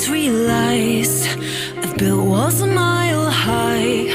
just realized I've built walls a mile high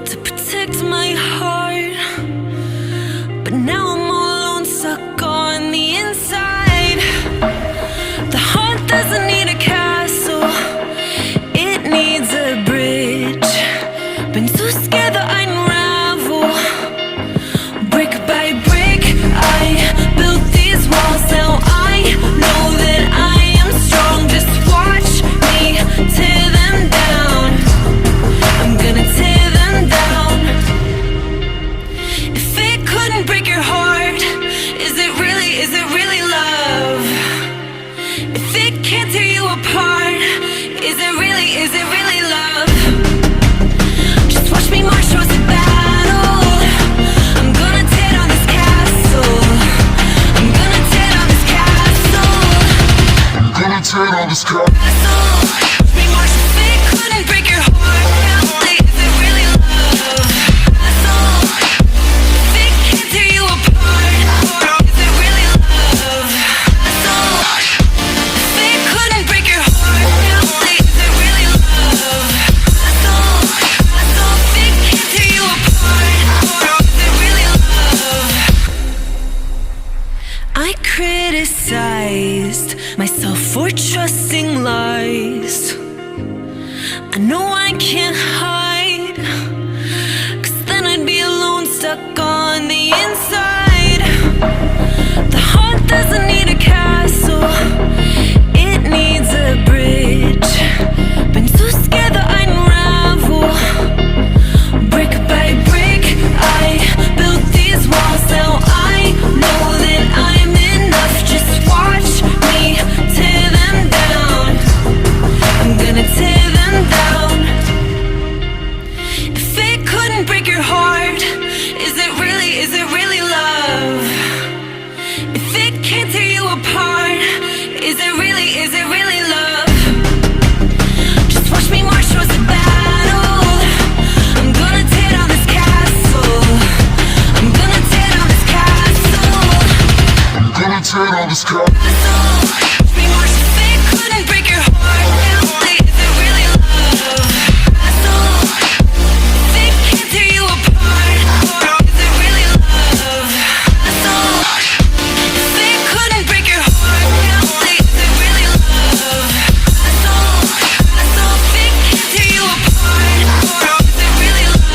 to protect my heart, but now I'm all alone, stuck on the inside. The heart doesn't need a castle, it needs a bridge. Been too scared that I'd unravel. Brick by brick, I built these walls. Now I know that I am strong. Just watch me tear them down. I'm gonna tear them down. If it couldn't break your heart, is it really love? If it can't tear you apart, is it really love? Just watch me march towards the battle. I'm gonna tear down this castle. I'm gonna tear down this castle. I'm gonna tear down this castle. Watch me march. If it couldn't break your heart, is it really love? Castle. If it can't tear you apart, is it really love? Castle. If it couldn't break your heart, is it really love? Castle. Castle. If it can't tear you apart, is it really love? I criticized myself for trusting lies. I know I can't hide, 'cause then I'd be alone, stuck on the inside. The heart doesn't need a castle, it needs a bridge. Been too scared that I'd unravel. Brick by brick, I built these walls. Now I know that I'm enough. Just watch me tear them down. I'm gonna tear them down. If it couldn't break your heart, is it really love? If it can't tear you apart, is it really love? Just watch me march towards the battle. I'm gonna tear down this castle. I'm gonna tear down this castle. I'm gonna tear down this castle. Watch me march. If it couldn't break your heart, is it really love? Castle. If it can't tear you apart, is it really love? Castle. If it couldn't break your heart, is it really love? Castle. Castle. If it can't tear you apart, is it really love?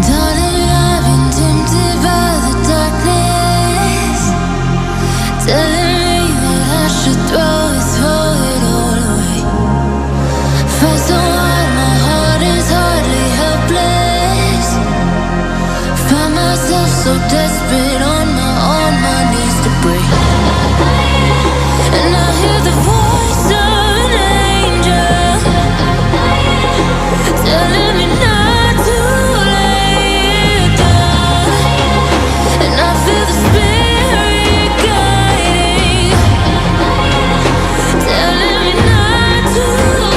Darling, I've been tempted by the darkness, telling me that I should throw it all away. Fight so hard, my heart is hardly helpless. Find myself so desperate on my knees to break. And I hear the voice of an angel telling me not to lay it down. And I feel the spirit guiding, telling me not to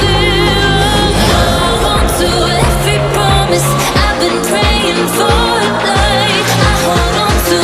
give up. Hold on to every promise I've been praying for at night. I hold on to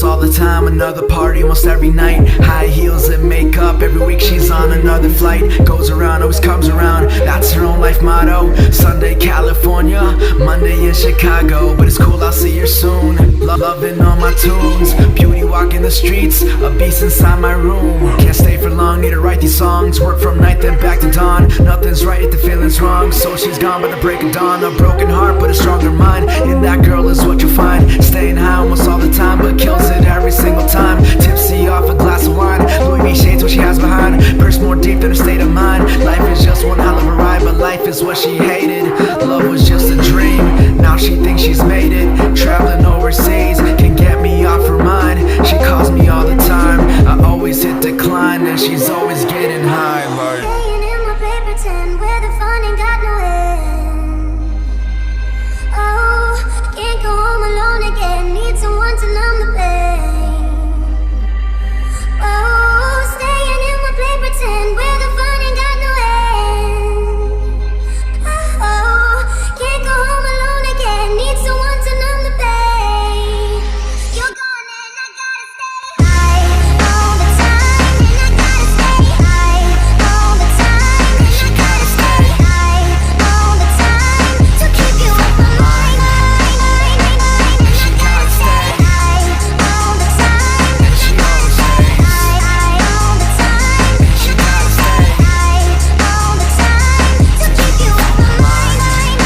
All the time, another party almost every night. High heels and makeup, every week she's on another flight. Goes around, always comes around, that's her own life motto. Sunday California, Monday in Chicago. But it's cool, I'll see her soon. Loving all my tunes, beauty walking the streets, a beast inside my room. Can't stay for long, need to write these songs. Work from night then back to dawn. Nothing's right if the feeling's wrong, so she's gone by the break of dawn. A broken heart but a stronger mind, in that girl is what you'll find. Staying high almost all the time, but kills it every single time. Tipsy off a glass of wine, Louis V shades what she has behind. Purse more deep than her state of mind. Life is just one hell of a ride, but life is what she hated. Love was just a dream, now she thinks she's made it. Traveling overseas can get me off her mind. She calls me all the time, I always hit decline, and she's always getting high like staying in my paper tent where the fun ain't got no end. Oh, can't go home alone again, need someone to numb the pain. Oh, staying in my paper tent where the fun ain't got no end. Oh, can't go home alone again, need someone to numb the pain. You're gone and I gotta stay high all the time, and I gotta stay high all the time, and I gotta stay high all the time to keep you off my mind. and she gotta stay High all the time, and she always stays high all the time, and she gotta stay high all the time to keep you off my mind.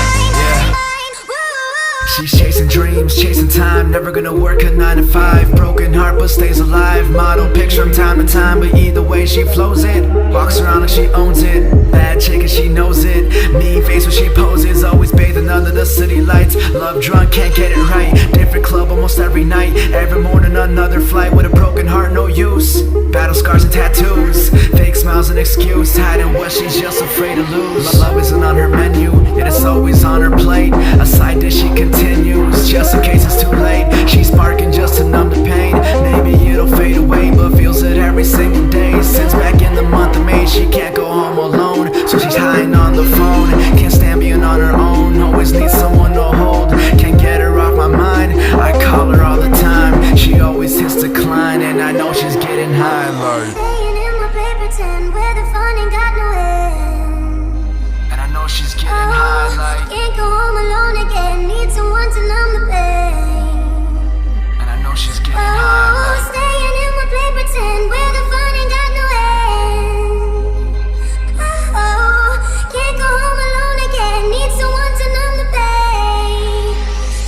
Woo. She's chasing dreams, chasing time, never gonna work a 9 to 5. Broken heart but stays alive, model picture from time to time. But either way she flows it, walks around like she owns it. Bad chick and she knows it, mean face when she poses. Always bathing under the city lights, love drunk, can't get it right. Different club almost every night, every morning another flight. With a broken heart, no use, battle scars and tattoos. Fake smiles an excuse, hiding what she's just afraid to lose. Love isn't on her menu, yet it's always on her plate. A side dish she continues, just in case it's too late. She's sparking just to numb the pain, maybe it'll fade away, but feels it every single day. Since back in the month of May, she can't go home alone, so she's hiding on the phone. Can't stand being on her own, always needs someone to hold. Can't get her off my mind, I call her all the time. She always hits decline, and I know she's getting high like. Staying in my paper tent where the fun ain't got no end. And I know she's getting high like. Can't go home alone again, need someone to numb the pain. And I know she's getting Oh, high like. staying in my paper tent where the fun ain't got no end. Oh, can't go home alone again, need someone to numb the pain.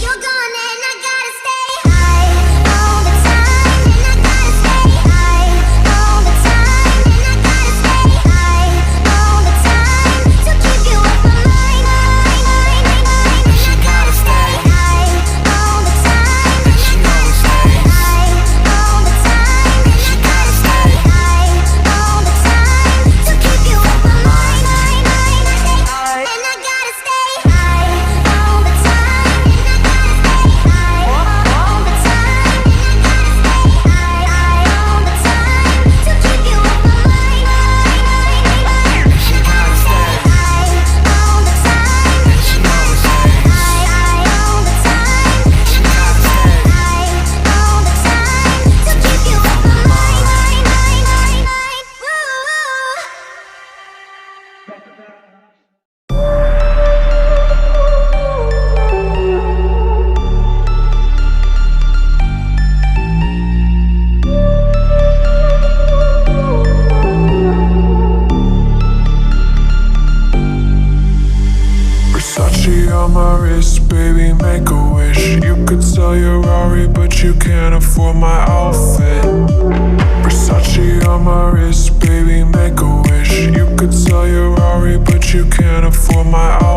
You're gone and I gotta stay high all the time, and I gotta stay high all the time, and I gotta stay high all the time to keep you off my mind. And she gotta stay High all the time, and she always stays high all the time, and she gotta stay baby, make a wish. You could sell your Rari, but you can't afford my outfit. Versace on my wrist, baby, make a wish. You could sell your Rari, but you can't afford my outfit.